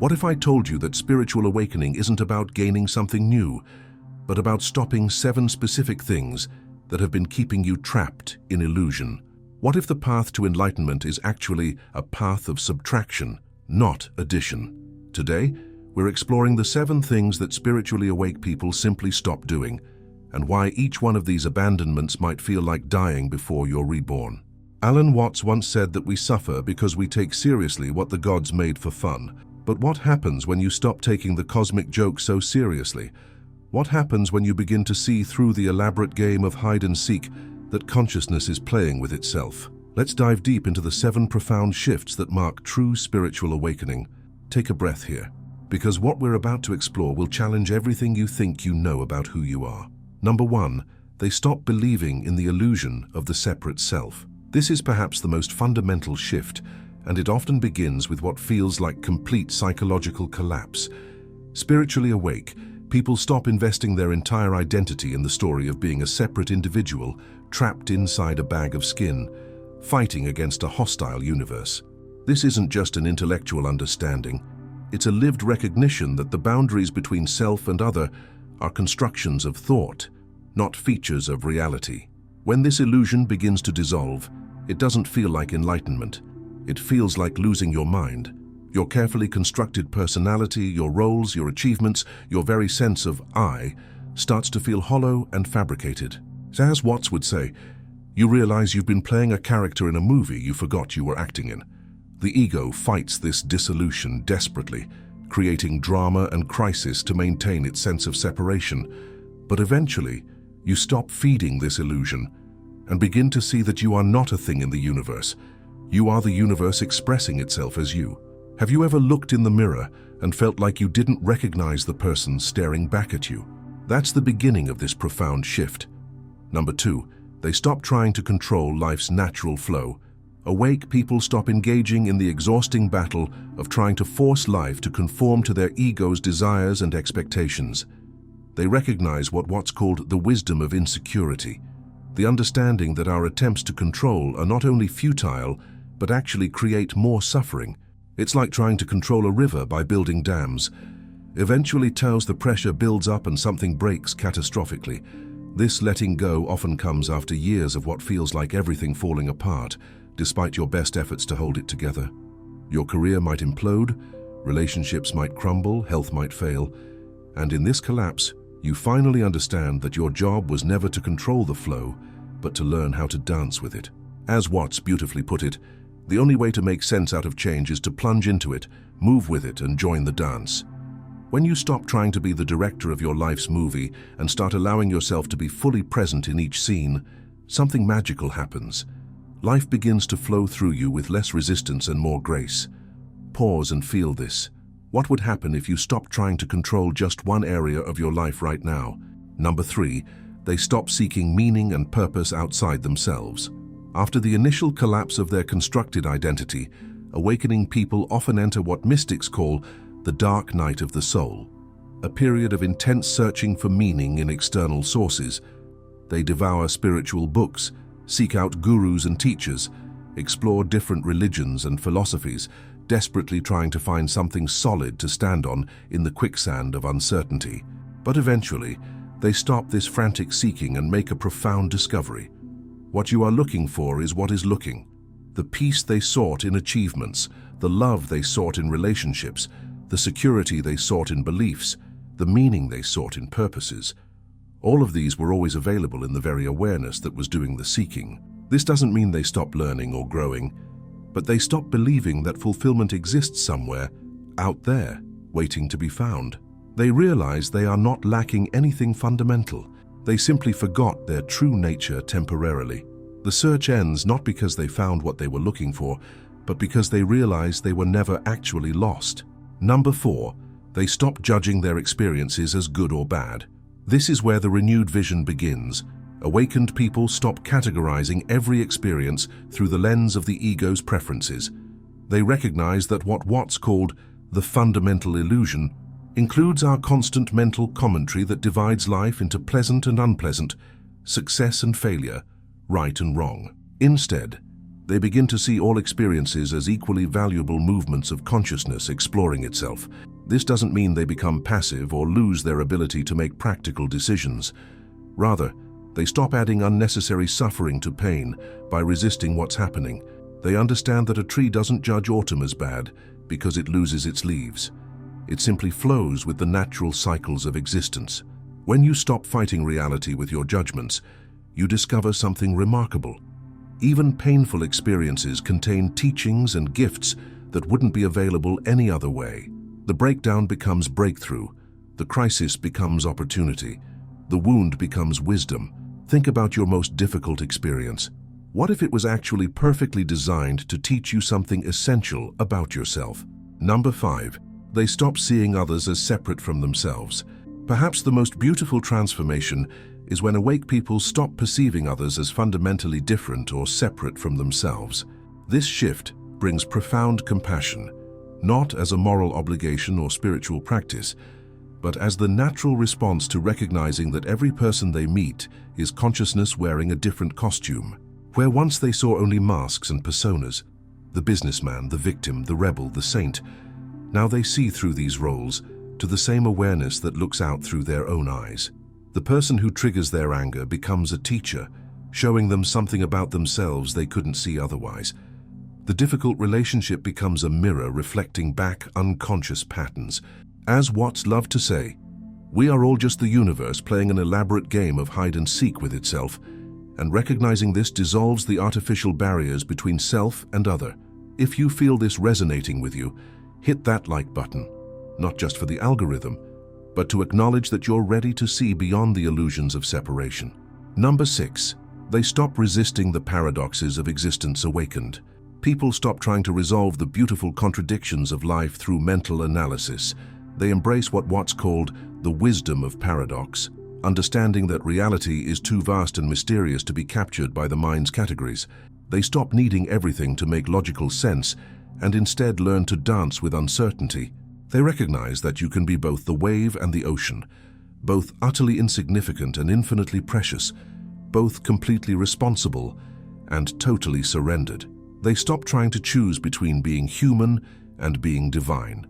What if I told you that spiritual awakening isn't about gaining something new, but about stopping 7 specific things that have been keeping you trapped in illusion? What if the path to enlightenment is actually a path of subtraction, not addition? Today, we're exploring the 7 things that spiritually awake people simply stop doing, and why each one of these abandonments might feel like dying before you're reborn. Alan Watts once said that we suffer because we take seriously what the gods made for fun. But what happens when you stop taking the cosmic joke so seriously? What happens when you begin to see through the elaborate game of hide and seek that consciousness is playing with itself? Let's dive deep into the 7 profound shifts that mark true spiritual awakening. Take a breath here, because what we're about to explore will challenge everything you think you know about who you are. Number 1, they stop believing in the illusion of the separate self. This is perhaps the most fundamental shift, and it often begins with what feels like complete psychological collapse. Spiritually awake, people stop investing their entire identity in the story of being a separate individual trapped inside a bag of skin, fighting against a hostile universe. This isn't just an intellectual understanding. It's a lived recognition that the boundaries between self and other are constructions of thought, not features of reality. When this illusion begins to dissolve, it doesn't feel like enlightenment. It feels like losing your mind. Your carefully constructed personality, your roles, your achievements, your very sense of I starts to feel hollow and fabricated. As Watts would say, you realize you've been playing a character in a movie you forgot you were acting in. The ego fights this dissolution desperately, creating drama and crisis to maintain its sense of separation. But eventually, you stop feeding this illusion and begin to see that you are not a thing in the universe. You are the universe expressing itself as you. Have you ever looked in the mirror and felt like you didn't recognize the person staring back at you? That's the beginning of this profound shift. Number 2, they stop trying to control life's natural flow. Awake people stop engaging in the exhausting battle of trying to force life to conform to their ego's desires and expectations. They recognize what's called the wisdom of insecurity, the understanding that our attempts to control are not only futile, but actually create more suffering. It's like trying to control a river by building dams. Eventually, the pressure builds up and something breaks catastrophically. This letting go often comes after years of what feels like everything falling apart, despite your best efforts to hold it together. Your career might implode, relationships might crumble, health might fail, and in this collapse, you finally understand that your job was never to control the flow, but to learn how to dance with it. As Watts beautifully put it, the only way to make sense out of change is to plunge into it, move with it, and join the dance. When you stop trying to be the director of your life's movie and start allowing yourself to be fully present in each scene, something magical happens. Life begins to flow through you with less resistance and more grace. Pause and feel this. What would happen if you stopped trying to control just one area of your life right now? Number 3, they stop seeking meaning and purpose outside themselves. After the initial collapse of their constructed identity, awakening people often enter what mystics call the dark night of the soul, a period of intense searching for meaning in external sources. They devour spiritual books, seek out gurus and teachers, explore different religions and philosophies, desperately trying to find something solid to stand on in the quicksand of uncertainty. But eventually, they stop this frantic seeking and make a profound discovery. What you are looking for is what is looking. The peace they sought in achievements, the love they sought in relationships, the security they sought in beliefs, the meaning they sought in purposes. All of these were always available in the very awareness that was doing the seeking. This doesn't mean they stop learning or growing, but they stop believing that fulfillment exists somewhere out there, waiting to be found. They realize they are not lacking anything fundamental. They simply forgot their true nature temporarily. The search ends not because they found what they were looking for, but because they realized they were never actually lost. Number 4, they stop judging their experiences as good or bad. This is where the renewed vision begins. Awakened people stop categorizing every experience through the lens of the ego's preferences. They recognize that what Watts called the fundamental illusion includes our constant mental commentary that divides life into pleasant and unpleasant, success and failure, right and wrong. Instead, They begin to see all experiences as equally valuable movements of consciousness exploring itself. This doesn't mean they become passive or lose their ability to make practical decisions. Rather, they stop adding unnecessary suffering to pain by resisting what's happening. They understand that a tree doesn't judge autumn as bad because it loses its leaves. It simply flows with the natural cycles of existence. When you stop fighting reality with your judgments, you discover something remarkable. Even painful experiences contain teachings and gifts that wouldn't be available any other way. The breakdown becomes breakthrough. The crisis becomes opportunity. The wound becomes wisdom. Think about your most difficult experience. What if it was actually perfectly designed to teach you something essential about yourself? Number 5. They stop seeing others as separate from themselves. Perhaps the most beautiful transformation is when awake people stop perceiving others as fundamentally different or separate from themselves. This shift brings profound compassion, not as a moral obligation or spiritual practice, but as the natural response to recognizing that every person they meet is consciousness wearing a different costume. Where once they saw only masks and personas, the businessman, the victim, the rebel, the saint, now they see through these roles to the same awareness that looks out through their own eyes. The person who triggers their anger becomes a teacher, showing them something about themselves they couldn't see otherwise. The difficult relationship becomes a mirror reflecting back unconscious patterns. As Watts loved to say, we are all just the universe playing an elaborate game of hide and seek with itself, and recognizing this dissolves the artificial barriers between self and other. If you feel this resonating with you, hit that like button, not just for the algorithm, but to acknowledge that you're ready to see beyond the illusions of separation. Number 6. They stop resisting the paradoxes of existence awakened. People stop trying to resolve the beautiful contradictions of life through mental analysis. They embrace what Watts called the wisdom of paradox, understanding that reality is too vast and mysterious to be captured by the mind's categories. They stop needing everything to make logical sense and instead learn to dance with uncertainty. They recognize that you can be both the wave and the ocean, both utterly insignificant and infinitely precious, both completely responsible and totally surrendered. They stop trying to choose between being human and being divine,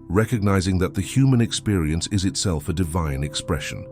recognizing that the human experience is itself a divine expression.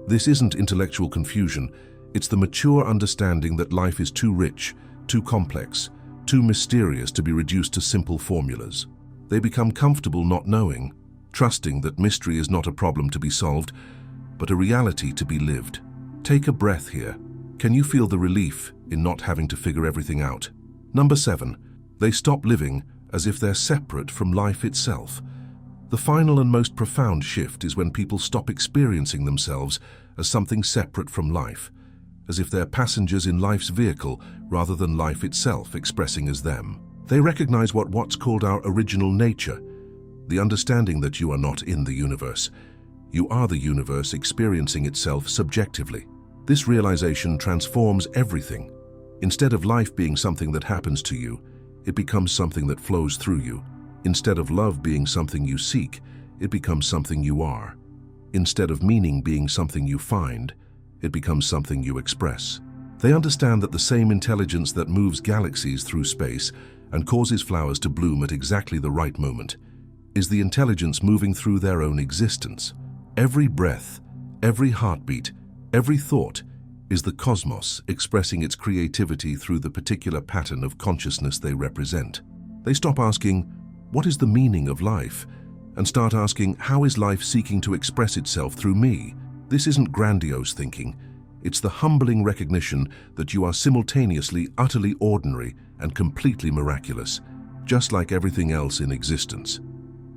This isn't intellectual confusion, it's the mature understanding that life is too rich, too complex, too mysterious to be reduced to simple formulas. They become comfortable not knowing, trusting that mystery is not a problem to be solved, but a reality to be lived. Take a breath here. Can you feel the relief in not having to figure everything out? Number 7. They stop living as if they're separate from life itself. The final and most profound shift is when people stop experiencing themselves as something separate from life, as if they're passengers in life's vehicle rather than life itself expressing as them. They recognize what Watts called our original nature, the understanding that you are not in the universe. You are the universe experiencing itself subjectively. This realization transforms everything. Instead of life being something that happens to you, it becomes something that flows through you. Instead of love being something you seek, it becomes something you are. Instead of meaning being something you find, it becomes something you express. They understand that the same intelligence that moves galaxies through space and causes flowers to bloom at exactly the right moment is the intelligence moving through their own existence. Every breath, every heartbeat, every thought is the cosmos expressing its creativity through the particular pattern of consciousness they represent. They stop asking, what is the meaning of life? And start asking, how is life seeking to express itself through me? This isn't grandiose thinking. It's the humbling recognition that you are simultaneously utterly ordinary and completely miraculous, just like everything else in existence.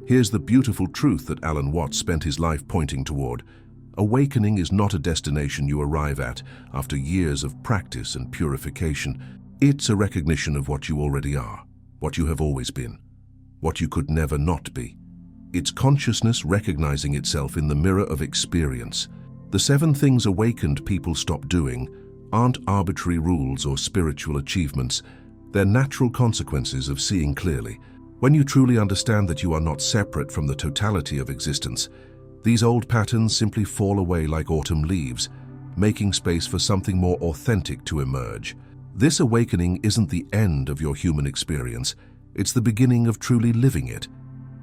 Here's the beautiful truth that Alan Watts spent his life pointing toward. Awakening is not a destination you arrive at after years of practice and purification. It's a recognition of what you already are, what you have always been, what you could never not be. It's consciousness recognizing itself in the mirror of experience. The 7 things awakened people stop doing aren't arbitrary rules or spiritual achievements. They're natural consequences of seeing clearly. When you truly understand that you are not separate from the totality of existence, these old patterns simply fall away like autumn leaves, making space for something more authentic to emerge. This awakening isn't the end of your human experience, it's the beginning of truly living it.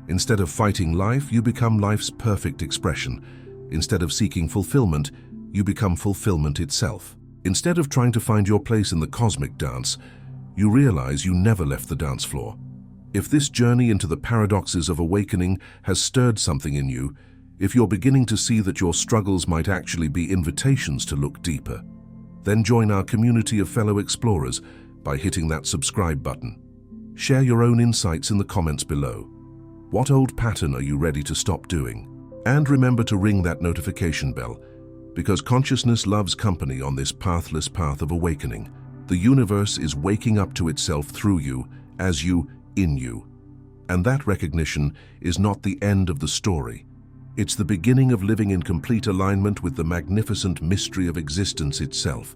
Instead of fighting life, you become life's perfect expression. Instead of seeking fulfillment, you become fulfillment itself. Instead of trying to find your place in the cosmic dance, you realize you never left the dance floor. If this journey into the paradoxes of awakening has stirred something in you, if you're beginning to see that your struggles might actually be invitations to look deeper, then join our community of fellow explorers by hitting that subscribe button. Share your own insights in the comments below. What old pattern are you ready to stop doing? And remember to ring that notification bell, because consciousness loves company on this pathless path of awakening. The universe is waking up to itself through you, as you, in you. And that recognition is not the end of the story. It's the beginning of living in complete alignment with the magnificent mystery of existence itself.